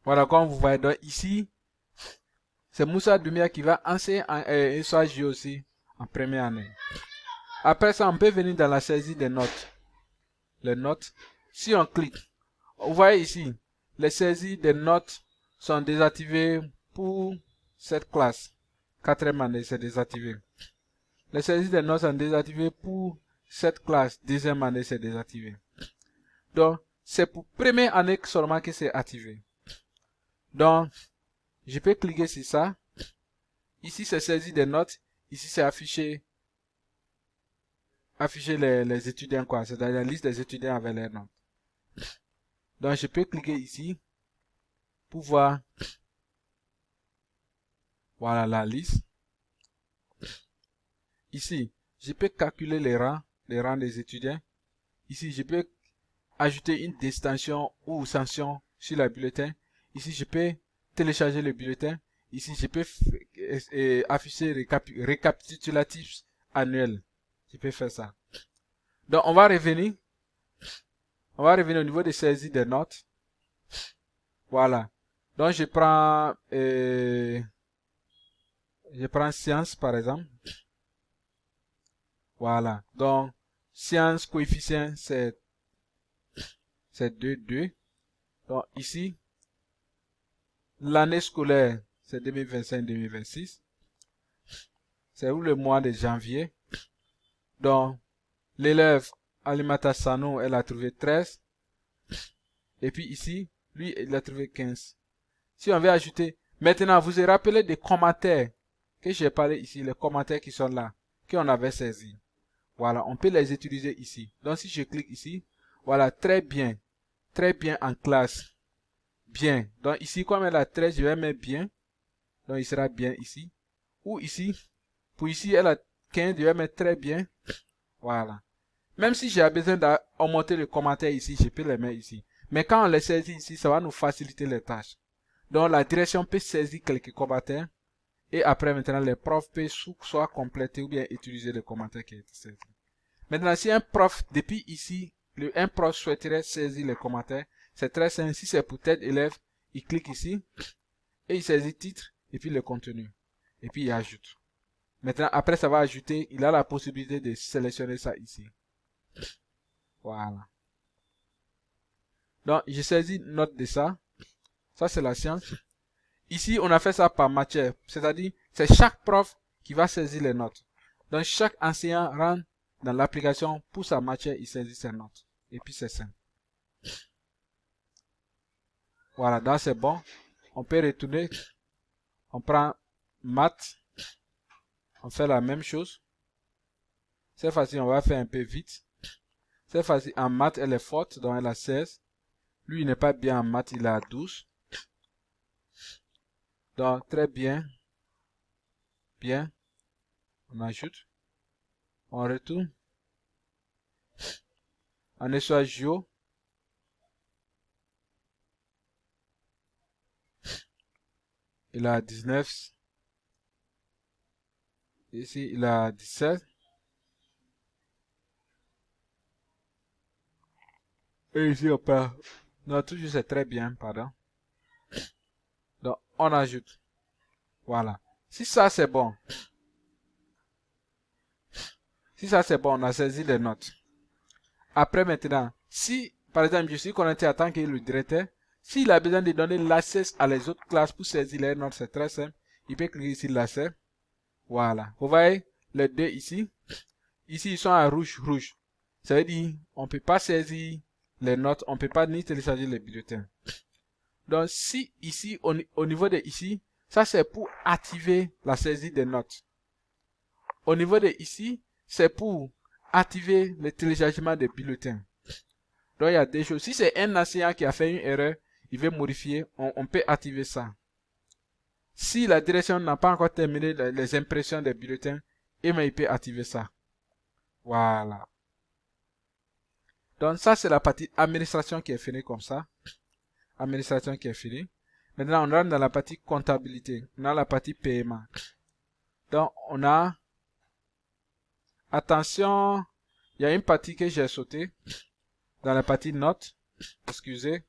Voilà, comme vous voyez, donc ici, c'est Moussa Doumia qui va enseigner en histoire géo aussi en première année. Après ça, on peut venir dans la saisie des notes. Les notes, si on clique, vous voyez ici, les saisies des notes sont désactivées pour cette classe. Quatrième année, c'est désactivé. Les saisies des notes sont désactivées pour cette classe. Deuxième année, c'est désactivé. Donc, c'est pour première année seulement que c'est activé. Donc, je peux cliquer sur ça. Ici, c'est saisi des notes. Ici, c'est afficher les étudiants, quoi. C'est dans la liste des étudiants avec les notes. Donc, je peux cliquer ici pour voir, voilà la liste. Ici, je peux calculer les rangs des étudiants. Ici, je peux ajouter une distinction ou sanction sur le bulletin. Ici, je peux télécharger le bulletin. Ici, je peux afficher récapitulatif annuel. Je peux faire ça. Donc, on va revenir. On va revenir au niveau de saisie des notes. Voilà. Donc, je prends sciences, par exemple. Voilà. Donc, sciences, coefficient, c'est 2, 2. Donc, ici, l'année scolaire, c'est 2025-2026. C'est où le mois de janvier. Donc, l'élève Alimata Sano, elle a trouvé 13. Et puis ici, lui, il a trouvé 15. Si on veut ajouter, maintenant, vous vous rappelez des commentaires que j'ai parlé ici, les commentaires qui sont là, qu'on avait saisis. Voilà, on peut les utiliser ici. Donc, si je clique ici, voilà, très bien en classe. Bien. Donc, ici, comme elle a 13, je vais mettre bien. Donc, il sera bien ici. Ou ici, pour ici, elle a 15, je vais mettre très bien. Voilà. Même si j'ai besoin d'augmenter le commentaire ici, je peux les mettre ici. Mais quand on les saisit ici, ça va nous faciliter les tâches. Donc la direction peut saisir quelques commentaires. Et après, maintenant, les profs peuvent soit compléter ou bien utiliser les commentaires qui ont été saisis. Maintenant, si un prof, depuis ici, un prof souhaiterait saisir les commentaires, c'est très simple. Si c'est pour tel élève, il clique ici et il saisit titre et puis le contenu. Et puis il ajoute. Maintenant, après, ça va ajouter, il a la possibilité de sélectionner ça ici. Voilà. Donc, je saisis note de ça. Ça, c'est la science. Ici, on a fait ça par matière. C'est-à-dire, c'est chaque prof qui va saisir les notes. Donc, chaque enseignant rentre dans l'application pour sa matière, il saisit ses notes. Et puis, c'est simple. Voilà, donc c'est bon. On peut retourner. On prend maths. On fait la même chose. Cette fois-ci, on va faire un peu vite. Cette fois-ci, en maths, elle est forte, donc elle a 16. Lui, il n'est pas bien en maths, il a 12. Donc, très bien. Bien. On ajoute. On retourne. En histoire géo. Il a 19. Ici, il a 17. Et ici, on peut... Non, toujours c'est très bien, pardon. Donc, on ajoute. Voilà. Si ça, c'est bon. Si ça, c'est bon, on a saisi les notes. Après, maintenant, si, par exemple, je suis connecté en tant que le directeur, s'il a besoin de donner l'accès à les autres classes pour saisir les notes, c'est très simple. Il peut cliquer ici, l'accès. Voilà. Vous voyez, les deux ici. Ici, ils sont en rouge, rouge. Ça veut dire, on ne peut pas saisir les notes, on ne peut pas ni télécharger les bulletins. Donc, si ici, au niveau de ici, ça c'est pour activer la saisie des notes. Au niveau de ici, c'est pour activer le téléchargement des bulletins. Donc, il y a des choses. Si c'est un enseignant qui a fait une erreur, il veut modifier, on peut activer ça. Si la direction n'a pas encore terminé les impressions des bulletins, il peut activer ça. Voilà. Donc, ça, c'est la partie administration qui est finie comme ça. Administration qui est finie. Maintenant, on rentre dans la partie comptabilité. On a la partie paiement. Donc, on a... Attention, il y a une partie que j'ai sautée. Dans la partie notes. Excusez.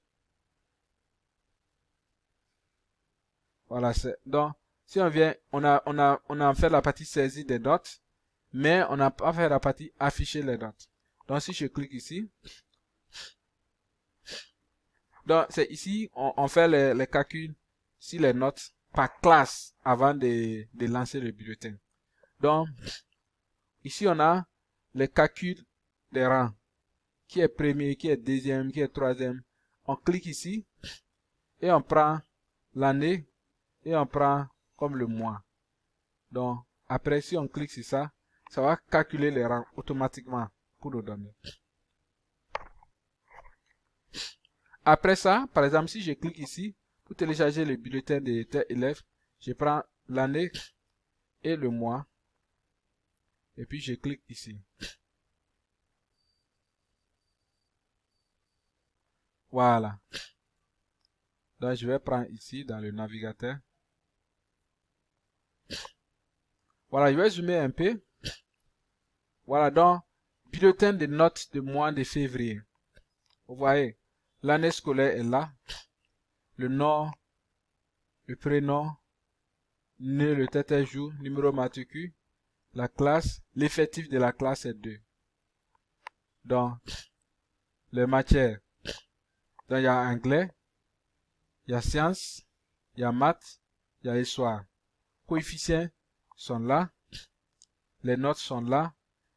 Voilà, donc, si on vient, on a fait la partie saisie des notes, mais on n'a pas fait la partie afficher les notes. Donc, si je clique ici, donc, c'est ici, on fait les calculs sur les notes par classe avant de lancer le bulletin. Donc, ici, on a les calculs des rangs. Qui est premier, qui est deuxième, qui est troisième. On clique ici et on prend l'année et on prend comme le mois. Donc, après, si on clique sur ça, ça va calculer les rangs automatiquement pour nous donner. Après ça, par exemple, si je clique ici, pour télécharger le bulletin de tel élève, je prends l'année et le mois. Et puis, je clique ici. Voilà. Donc, je vais prendre ici dans le navigateur. Voilà, je vais zoomer un peu. Voilà, donc, bulletin de notes de mois de février. Vous voyez, l'année scolaire est là. Le nom, le prénom, né, le tête et jour, numéro matricule, la classe, l'effectif de la classe est 2. Donc, les matières. Donc, il y a anglais, il y a sciences, il y a maths, il y a histoire. Coefficients sont là, les notes sont là,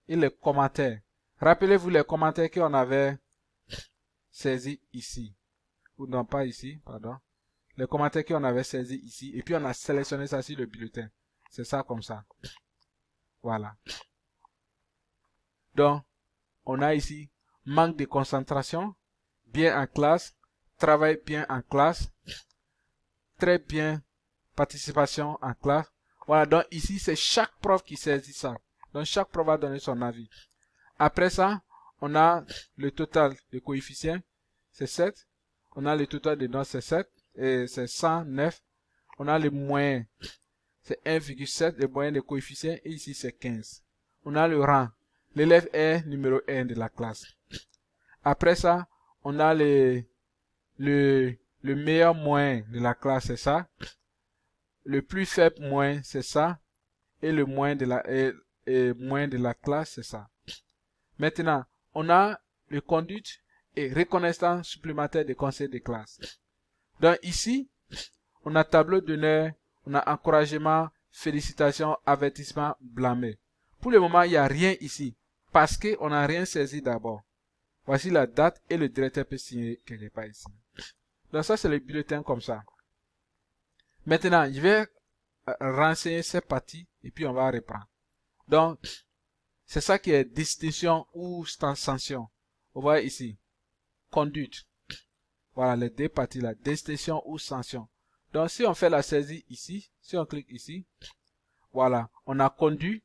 et les commentaires. Rappelez-vous les commentaires qu'on avait saisis ici. Ou non, pas ici, pardon. Les commentaires qu'on avait saisis ici, et puis on a sélectionné ça sur le bulletin. C'est ça comme ça. Voilà. Donc, on a ici manque de concentration, bien en classe, travail bien en classe, très bien participation en classe. Voilà, donc ici, c'est chaque prof qui saisit ça. Donc, chaque prof va donner son avis. Après ça, on a le total de coefficients, c'est 7. On a le total de notes, c'est 7. Et c'est 109. On a les moyens, c'est 1,7. Le moyen de coefficients, et ici, c'est 15. On a le rang. L'élève est numéro 1 de la classe. Après ça, on a le meilleur moyen de la classe, c'est ça. Le plus faible moyen, c'est ça. Et le moyen de la classe, c'est ça. Maintenant, on a le conduite et reconnaissance supplémentaire des conseils de classe. Donc ici, on a tableau d'honneur, on a encouragement, félicitations, avertissement, blâmer. Pour le moment, il n'y a rien ici parce qu'on n'a rien saisi d'abord. Voici la date et le directeur peut signer quelque part ici. Donc ça, c'est le bulletin comme ça. Maintenant, je vais renseigner cette partie et puis on va reprendre. Donc, c'est ça qui est distinction ou sanction. Vous voyez ici, conduite. Voilà les deux parties là, distinction ou sanction. Donc, si on fait la saisie ici, si on clique ici, voilà, on a conduit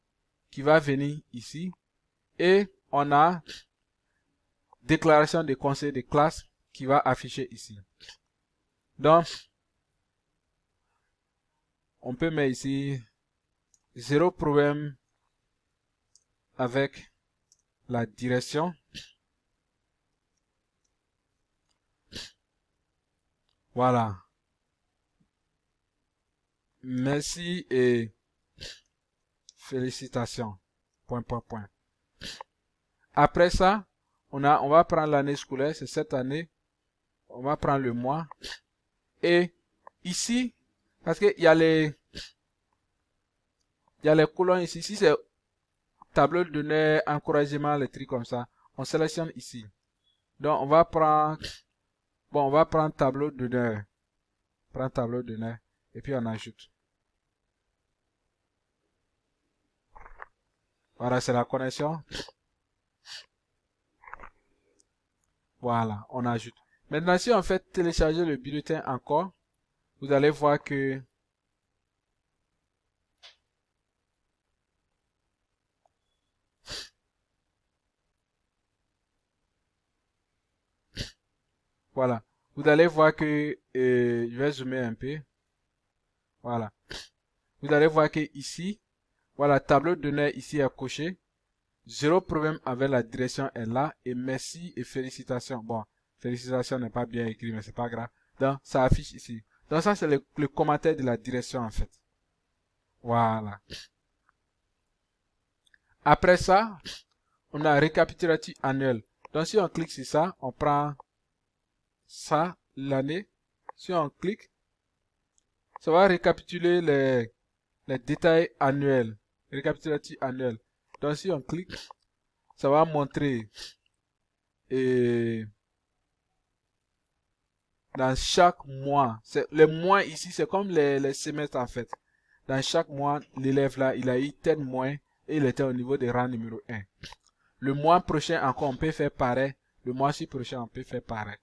qui va venir ici et on a déclaration de conseil de classe qui va afficher ici. Donc, on peut mettre ici 0 problème avec la direction. Voilà. Merci et félicitations. Point. Après ça, on va prendre l'année scolaire, c'est cette année. On va prendre le mois. Et ici, parce qu'il y a les colonnes ici. Ici, c'est tableau de données, encouragement, les trucs comme ça. On sélectionne ici. Donc, on va prendre tableau de données. Prends tableau de données. Et puis, on ajoute. Voilà, c'est la connexion. Voilà, on ajoute. Maintenant, si on fait télécharger le bulletin encore, vous allez voir que voilà. Vous allez voir que je vais zoomer un peu. Voilà. Vous allez voir que ici, voilà, tableau de données ici est coché. 0 problème avec la direction est là. Et merci et félicitations. Bon, félicitations n'est pas bien écrit, mais c'est pas grave. Donc, ça affiche ici. Donc ça, c'est le commentaire de la direction en fait. Voilà. Après ça, on a récapitulatif annuel. Donc si on clique sur ça, on prend ça, l'année. Si on clique, ça va récapituler les détails annuels. Récapitulatif annuel. Donc si on clique, ça va montrer et dans chaque mois. Les mois ici, c'est comme les semestres en fait. Dans chaque mois, l'élève là, il a eu tel mois et il était au niveau de rang numéro 1. Le mois prochain encore, on peut faire pareil. Le mois-ci prochain, on peut faire pareil.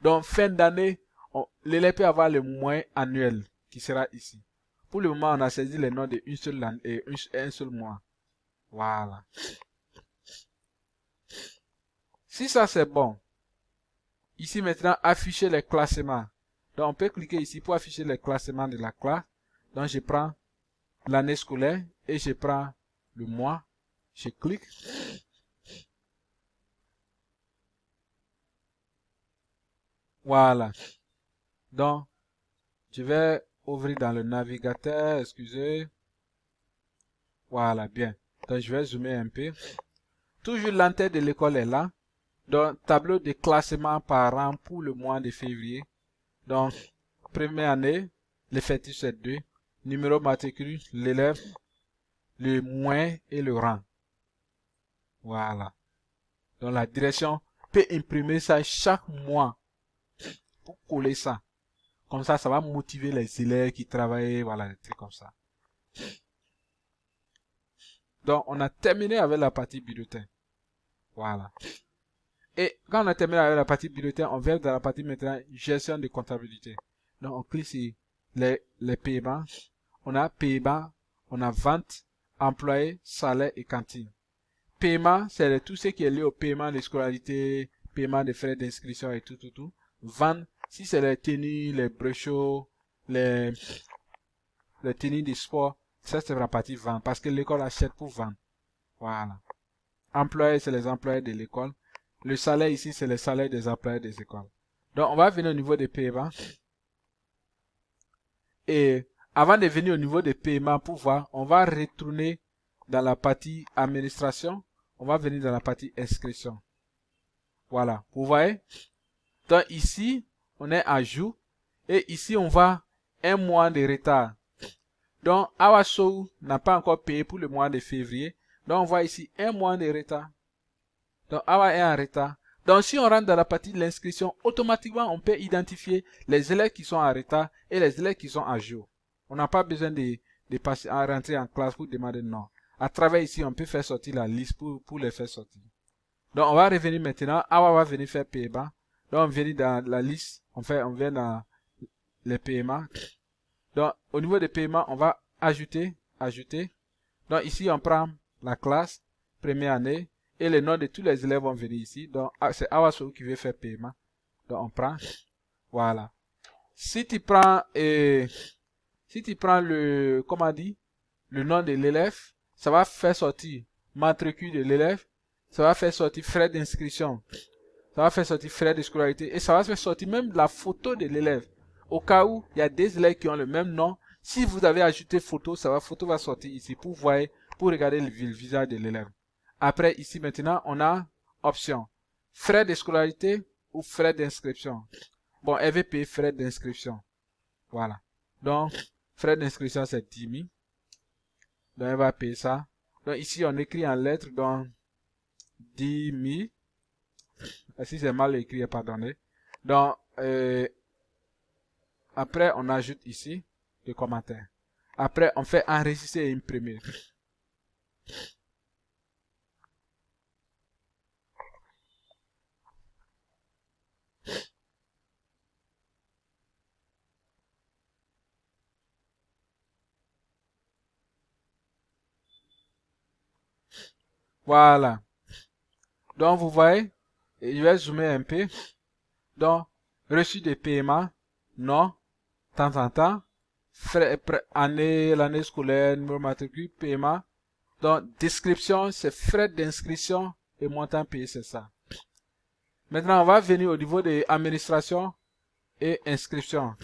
Donc, fin d'année, l'élève peut avoir le mois annuel qui sera ici. Pour le moment, on a saisi les noms d'une seule année et un seul mois. Voilà. Si ça c'est bon, ici maintenant, afficher les classements. Donc, on peut cliquer ici pour afficher les classements de la classe. Donc, je prends l'année scolaire et je prends le mois. Je clique. Voilà. Donc, je vais ouvrir dans le navigateur, excusez. Voilà, bien. Donc, je vais zoomer un peu. Toujours l'entête de l'école est là. Donc, tableau de classement par an pour le mois de février. Donc, première année, l'effectif c'est 2. Numéro matricule, l'élève, le mois et le rang. Voilà. Donc, la direction peut imprimer ça chaque mois pour coller ça. Comme ça va motiver les élèves qui travaillent, voilà, des trucs comme ça. Donc, on a terminé avec la partie bulletin. Voilà. Et quand on a terminé avec la partie bulletin, on vient dans la partie maintenant gestion de comptabilité. Donc, on clique sur les paiements. On a paiement, on a vente, employé, salaire et cantine. Paiement, c'est tout ce qui est lié au paiement de scolarité, paiement des frais d'inscription et tout. Vente, si c'est les tenues, les brochures, les tenues de sport, ça c'est la partie vente parce que l'école achète pour vendre. Voilà. Employés, c'est les employés de l'école. Le salaire ici, c'est le salaire des employés des écoles. Donc, on va venir au niveau des paiements. Et avant de venir au niveau des paiements pour voir, on va retourner dans la partie administration. On va venir dans la partie inscription. Voilà. Vous voyez? Donc, ici, on est à jour. Et ici, on va un mois de retard. Donc, Awasou n'a pas encore payé pour le mois de février. Donc, on voit ici un mois de retard. Donc, Awa est en retard. Donc, si on rentre dans la partie de l'inscription, automatiquement, on peut identifier les élèves qui sont en retard et les élèves qui sont à jour. On n'a pas besoin de passer à rentrer en classe pour demander non. À travers ici, on peut faire sortir la liste pour les faire sortir. Donc, on va revenir maintenant. Awa va venir faire paiement. Donc, on vient dans la liste. On vient dans les paiements. Donc, au niveau des paiements, on va ajouter. Donc, ici, on prend la classe, première année, et les noms de tous les élèves vont venir ici. Donc, c'est Awasou qui veut faire paiement. Donc, on prend. Voilà. Si tu prends comment dit, le nom de l'élève, ça va faire sortir matricule de l'élève, ça va faire sortir frais d'inscription, ça va faire sortir frais de scolarité, et ça va faire sortir même la photo de l'élève. Au cas où il y a des élèves qui ont le même nom, si vous avez ajouté photo va sortir ici pour voir, pour regarder le visage de l'élève. Après, ici maintenant, on a option frais de scolarité ou frais d'inscription. Bon, elle veut payer frais d'inscription. Voilà. Donc, frais d'inscription, c'est 10 000. Donc, elle va payer ça. Donc, ici, on écrit en lettres, donc, 10 000. Si c'est mal écrit, pardonnez. Donc, après, on ajoute ici le commentaire. Après, on fait enregistrer et imprimer. Voilà. Donc, vous voyez, je vais zoomer un peu. Donc, reçu de paiement, non, temps en temps, frais, l'année scolaire, numéro matricule, paiement. Donc, description, c'est frais d'inscription et montant payé, c'est ça. Maintenant, on va venir au niveau de administration et inscription.